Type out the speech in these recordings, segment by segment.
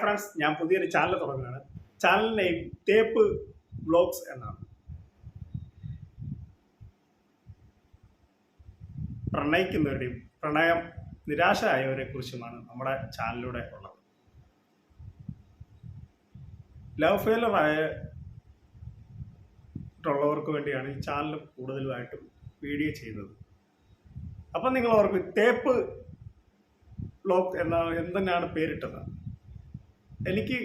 Friends, ഞാൻ പുതിയൊരു channel തുടങ്ങുകയാണ്. ചാനൽ നെയിം തേപ്പ് വ്ലോഗ്സ് എന്നാണ്. പ്രണയിക്കുന്നവരുടെയും പ്രണയം നിരാശരായവരെ കുറിച്ചുമാണ് നമ്മുടെ ചാനലിലൂടെ ഉള്ളത്. ലവ് ഫെയിലർ ആയിട്ടുള്ളവർക്ക് വേണ്ടിയാണ് ഈ ചാനൽ കൂടുതലുമായിട്ടും വീഡിയോ ചെയ്യുന്നത്. അപ്പം നിങ്ങൾ ഓർക്കും തേപ്പ് വ്ലോഗ് എന്തെന്നാണ് പേരിട്ടത്. എനിക്ക്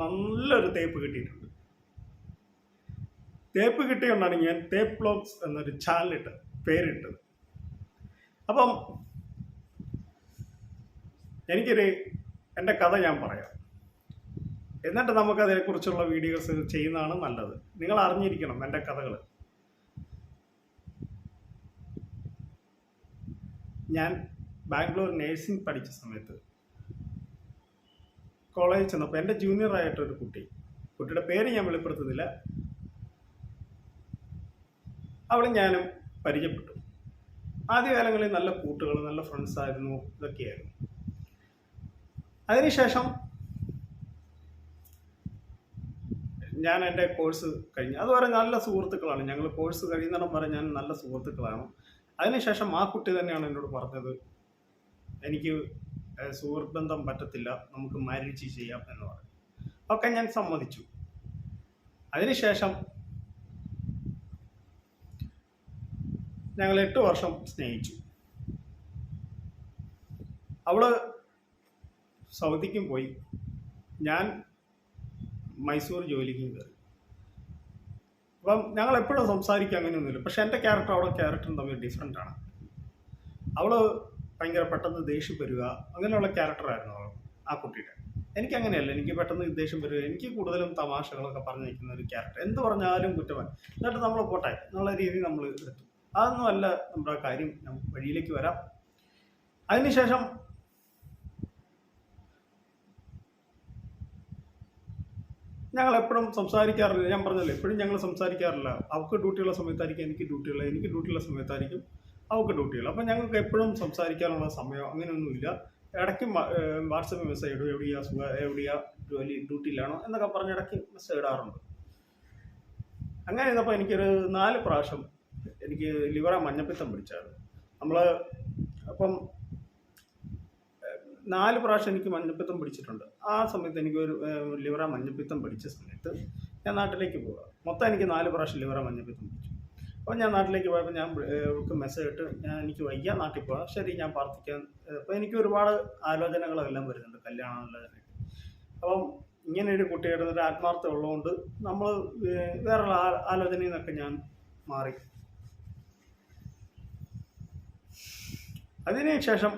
നല്ലൊരു തേപ്പ് കിട്ടിയിട്ടുണ്ട്. തേപ്പ് കിട്ടിയോണ്ടാണ് ഞാൻ തേപ്പ് വ്ലോഗ്സ് എന്നൊരു പേരിട്ടത്. അപ്പം എൻ്റെ കഥ ഞാൻ പറയാം, എന്നിട്ട് നമുക്കതിനെക്കുറിച്ചുള്ള വീഡിയോസ് ചെയ്യുന്നതാണ് നല്ലത്. നിങ്ങൾ അറിഞ്ഞിരിക്കണം എൻ്റെ കഥകൾ. ഞാൻ ബാംഗ്ലൂർ നേഴ്സിംഗ് പഠിച്ച സമയത്ത് കോളേജിൽ ചെന്നപ്പോൾ എൻ്റെ ജൂനിയറായിട്ടൊരു കുട്ടിയുടെ പേര് ഞാൻ വെളിപ്പെടുത്തുന്നില്ല, അവളും ഞാനും പരിചയപ്പെട്ടു. ആദ്യകാലങ്ങളിൽ നല്ല കൂട്ടുകൾ, നല്ല ഫ്രണ്ട്സായിരുന്നു, ഇതൊക്കെയായിരുന്നു. അതിനുശേഷം ഞാൻ എൻ്റെ കോഴ്സ് കഴിഞ്ഞു. അതുവരെ നല്ല സുഹൃത്തുക്കളാണ് ഞങ്ങൾ. കോഴ്സ് കഴിയുന്നിടം വരെ ഞാൻ നല്ല സുഹൃത്തുക്കളാണ്. അതിനുശേഷം ആ കുട്ടി തന്നെയാണ് എന്നോട് പറഞ്ഞത്, എനിക്ക് സുഹൃത്ത് ബന്ധം പറ്റത്തില്ല, നമുക്ക് മാരേജ് ചെയ്യാം എന്ന് പറഞ്ഞു. ഒക്കെ ഞാൻ സമ്മതിച്ചു. അതിനുശേഷം ഞങ്ങൾ 8 വർഷം സ്നേഹിച്ചു. അവള് സൗദിക്കും പോയി, ഞാൻ മൈസൂർ ജോലിക്കും കയറി. അപ്പം ഞങ്ങൾ എപ്പോഴും സംസാരിക്കുക അങ്ങനെയൊന്നുമില്ല. പക്ഷെ എൻ്റെ ക്യാരക്ടർ അവളുടെ ക്യാരക്ടറും തമ്മിൽ ഡിഫറെൻ്റാണ്. അവള് ഭയങ്കര പെട്ടെന്ന് ദേഷ്യം വരിക, അങ്ങനെയുള്ള ക്യാരക്ടറായിരുന്നു ആ കുട്ടിയുടെ. എനിക്കങ്ങനെയല്ല, എനിക്ക് പെട്ടെന്ന് ദേഷ്യം വരിക, എനിക്ക് കൂടുതലും തമാശകളൊക്കെ പറഞ്ഞു നിൽക്കുന്ന ഒരു ക്യാരക്ടർ. എന്ത് പറഞ്ഞാലും കുറ്റമാണ്, എന്നിട്ട് നമ്മൾ പോട്ടെ എന്നുള്ള രീതിയിൽ നമ്മൾ എടുത്തു. അതൊന്നും അല്ല നമ്മുടെ കാര്യം. വഴിയിലേക്ക് വരാം. അതിനുശേഷം ഞങ്ങൾ എപ്പോഴും സംസാരിക്കാറില്ല. ഞാൻ പറഞ്ഞല്ലോ, എപ്പോഴും ഞങ്ങൾ സംസാരിക്കാറില്ല. അവൾക്ക് ഡ്യൂട്ടിയുള്ള സമയത്തായിരിക്കും എനിക്ക് ഡ്യൂട്ടിയുള്ള, എനിക്ക് ഡ്യൂട്ടിയുള്ള സമയത്തായിരിക്കും അവൾക്ക് ഡ്യൂട്ടിയുള്ള. അപ്പം ഞങ്ങൾക്ക് എപ്പോഴും സംസാരിക്കാനുള്ള സമയം അങ്ങനെയൊന്നുമില്ല. ഇടയ്ക്ക് വാട്സപ്പിൽ മെസ്സേജ് ഇടും, എവിടെയാ ജോലി, ഡ്യൂട്ടിയിലാണോ എന്നൊക്കെ പറഞ്ഞ് ഇടയ്ക്ക് മെസ്സേജ് ഇടാറുണ്ട്. അങ്ങനെ ഇരുന്നപ്പോൾ എനിക്കൊരു 4 പ്രാവശ്യം എനിക്ക് ലിവറ മഞ്ഞപ്പിത്തം പിടിച്ചായിരുന്നു. അപ്പം 4 പ്രാവശ്യം എനിക്ക് മഞ്ഞപ്പിത്തം പിടിച്ചിട്ടുണ്ട്. ആ സമയത്ത് എനിക്കൊരു ലിവറ മഞ്ഞപ്പിത്തം പിടിച്ച സമയത്ത് ഞാൻ നാട്ടിലേക്ക് പോവുക. മൊത്തം എനിക്ക് 4 പ്രാവശ്യം ലിവറ മഞ്ഞപ്പിത്തം പിടിച്ചു. അപ്പോൾ ഞാൻ നാട്ടിലേക്ക് പോയപ്പോൾ ഞാൻ മെസ്സേജ് ഇട്ട്, എനിക്ക് വയ്യ, നാട്ടിൽ പോകാം, ശരി ഞാൻ പ്രാർത്ഥിക്കാൻ. അപ്പോൾ എനിക്ക് ഒരുപാട് ആലോചനകളെല്ലാം വരുന്നുണ്ട്, കല്യാണം ആലോചന. അപ്പം ഇങ്ങനെ ഒരു കുട്ടിയുടെ ഒരു ആത്മാർത്ഥം ഉള്ളതുകൊണ്ട് നമ്മൾ വേറെയുള്ള ആലോചനയിൽ നിന്നൊക്കെ ഞാൻ മാറി. അതിനുശേഷം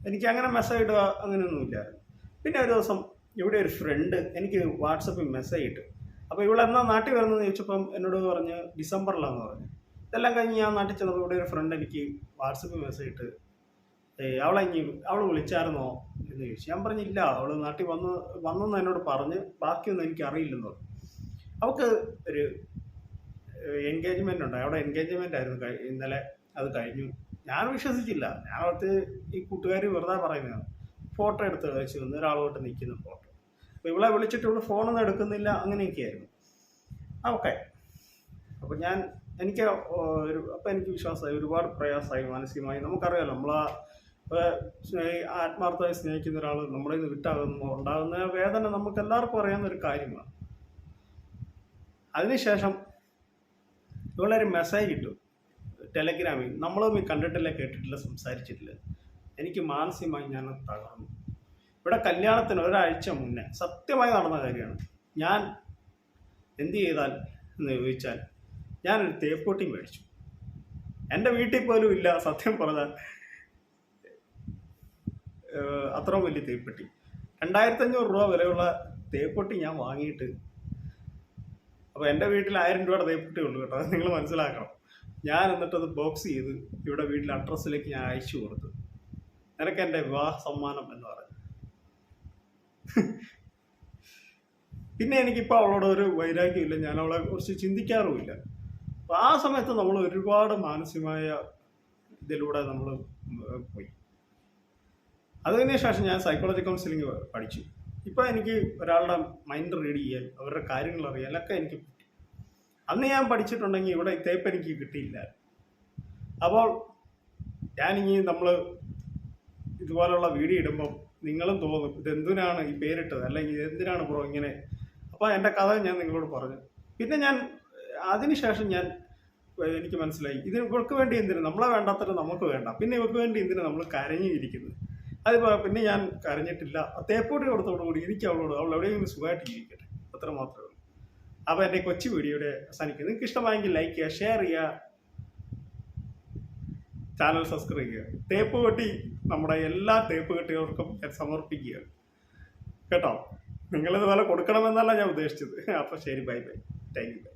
എനിക്ക് അങ്ങനെ മെസ്സേജ് ഇടുക അങ്ങനെയൊന്നുമില്ലായിരുന്നു. പിന്നെ ഒരു ദിവസം ഇവിടെ ഒരു ഫ്രണ്ട് എനിക്ക് വാട്സപ്പിൽ മെസ്സേജ് ഇട്ട്. അപ്പോൾ ഇവളെന്നാ നാട്ടിൽ വരുന്നതെന്ന് ചോദിച്ചപ്പം എന്നോട് പറഞ്ഞ് ഡിസംബറിലാന്ന് പറഞ്ഞു. ഇതെല്ലാം കഴിഞ്ഞ് ഞാൻ നാട്ടിൽ ചെന്നപ്പോൾ ഇവിടെ ഒരു ഫ്രണ്ട് എനിക്ക് വാട്സപ്പിൽ മെസ്സേജ് ഇട്ട്, അവൾ വിളിച്ചായിരുന്നോ എന്ന് ചോദിച്ചു. ഞാൻ പറഞ്ഞില്ല, അവൾ നാട്ടിൽ വന്നെന്ന് എന്നോട് പറഞ്ഞ്, ബാക്കിയൊന്നും എനിക്ക് അറിയില്ലെന്ന് പറഞ്ഞു. അവൾക്ക് ഒരു എൻഗേജ്മെൻ്റ് ഉണ്ട്, അവിടെ എൻഗേജ്മെൻ്റ് ആയിരുന്നു ഇന്നലെ, അത് കഴിഞ്ഞു. ഞാൻ വിശ്വസിച്ചില്ല. ഞാനകത്ത് ഈ കൂട്ടുകാർ വെറുതെ പറയുന്നതാണ്. ഫോട്ടോ എടുത്ത് വെച്ച് വന്ന് ഒരാളോട്ട് നിൽക്കുന്ന ഫോട്ടോ. അപ്പോൾ ഇവളെ വിളിച്ചിട്ട് ഇവള് ഫോണൊന്നും എടുക്കുന്നില്ല, അങ്ങനെയൊക്കെയായിരുന്നു. ഓക്കെ. അപ്പോൾ എനിക്ക് വിശ്വാസമായി, ഒരുപാട് പ്രയാസമായി മാനസികമായി. നമുക്കറിയാമല്ലോ, ആത്മാർത്ഥമായി സ്നേഹിക്കുന്ന ഒരാൾ നമ്മുടെ നിന്ന് വിട്ടാകുമ്പോൾ ഉണ്ടാകുന്ന വേദന നമുക്ക് എല്ലാവർക്കും അറിയാവുന്ന ഒരു കാര്യമാണ്. അതിനുശേഷം ഇവളൊരു മെസ്സേജ് ഇട്ടു ടെലഗ്രാമിൽ. നമ്മളും കണ്ടിട്ടില്ല, കേട്ടിട്ടില്ല, സംസാരിച്ചിട്ടില്ല. എനിക്ക് മാനസികമായി ഞാൻ തകർന്നു. ഇവിടെ കല്യാണത്തിന് ഒരാഴ്ച മുന്നേ സത്യമായി നടന്ന കാര്യമാണ്. ഞാൻ എന്ത് ചെയ്താൽ എന്ന് ചോദിച്ചാൽ, ഞാനൊരു തേപ്പൊട്ടി മേടിച്ചു. എൻ്റെ വീട്ടിൽ പോലും ഇല്ല സത്യം പറഞ്ഞാൽ അത്രയും വലിയ തേപ്പൊട്ടി. 2500 രൂപ വിലയുള്ള തേപ്പൊട്ടി ഞാൻ വാങ്ങിയിട്ട്. അപ്പോൾ എൻ്റെ വീട്ടിൽ 1000 രൂപയുടെ തേപ്പൊട്ടി ഉള്ളൂ കേട്ടോ, അത് നിങ്ങൾ മനസ്സിലാക്കണം. ഞാൻ എന്നിട്ടത് ബോക്സ് ചെയ്ത് ഇവിടെ വീട്ടിലെ അഡ്രസ്സിലേക്ക് ഞാൻ അയച്ചു കൊടുത്തു. നിനക്ക് എൻ്റെ വിവാഹ സമ്മാനം എന്ന് പറഞ്ഞു. പിന്നെ എനിക്കിപ്പോൾ അവളോട് ഒരു വൈരാഗ്യമില്ല, ഞാൻ അവളെ കുറിച്ച് ചിന്തിക്കാറുമില്ല. അപ്പോൾ ആ സമയത്ത് നമ്മൾ ഒരുപാട് മാനസികമായ ഇതിലൂടെ നമ്മൾ പോയി. അതിന് ശേഷം ഞാൻ സൈക്കോളജി കൗൺസിലിംഗ് പഠിച്ചു. ഇപ്പോൾ എനിക്ക് ഒരാളുടെ മൈൻഡ് റീഡ് ചെയ്യാൻ, അവരുടെ കാര്യങ്ങൾ അറിയാൻ ഒക്കെ എനിക്ക് പറ്റും. അന്ന് ഞാൻ പഠിച്ചിട്ടുണ്ടെങ്കിൽ ഇവിടെ തേപ്പ് എനിക്ക് കിട്ടിയില്ല. അപ്പോൾ ഞാനിനി നമ്മൾ ഇതുപോലുള്ള വീഡിയോ ഇടുമ്പം നിങ്ങളും തോന്നും ഇതെന്തിനാണ് ഈ പേരിട്ടത്, അല്ലെങ്കിൽ ഇതെന്തിനാണ് ബ്രോ ഇങ്ങനെ. അപ്പോൾ എൻ്റെ കഥ ഞാൻ നിങ്ങളോട് പറഞ്ഞു. പിന്നെ ഞാൻ അതിനുശേഷം എനിക്ക് മനസ്സിലായി ഇത് ഇവർക്ക് വേണ്ടി എന്തിനു, നമ്മളെ വേണ്ടാത്തത് നമുക്ക് വേണ്ട, പിന്നെ ഇവർക്ക് വേണ്ടി എന്തിനു നമ്മൾ കരഞ്ഞിരിക്കുന്നത്. അതിപ്പോൾ പിന്നെ ഞാൻ കരഞ്ഞിട്ടില്ല. തേപ്പോട്ടി കൊടുത്തോടുകൂടി എനിക്ക് അവൾ എവിടെയെങ്കിലും സുഖമായിട്ട് ഇരിക്കട്ടെ, അത്ര മാത്രമേ ഉള്ളൂ. അപ്പോൾ എൻ്റെ കൊച്ചു വീഡിയോയുടെ അവസാനിക്കുന്നത്. നിങ്ങൾക്ക് ഇഷ്ടമായെങ്കിൽ ലൈക്ക് ചെയ്യുക, ഷെയർ ചെയ്യുക, ചാനൽ സബ്സ്ക്രൈബ് ചെയ്യുക. തേപ്പ് കെട്ടി നമ്മുടെ എല്ലാ തേപ്പ് കെട്ടിയവർക്കും ഞാൻ സമർപ്പിക്കുക കേട്ടോ. നിങ്ങളിതുപോലെ കൊടുക്കണമെന്നല്ല ഞാൻ ഉദ്ദേശിച്ചത്. അപ്പോൾ ശരി, ബൈ ബൈ, താങ്ക് യു.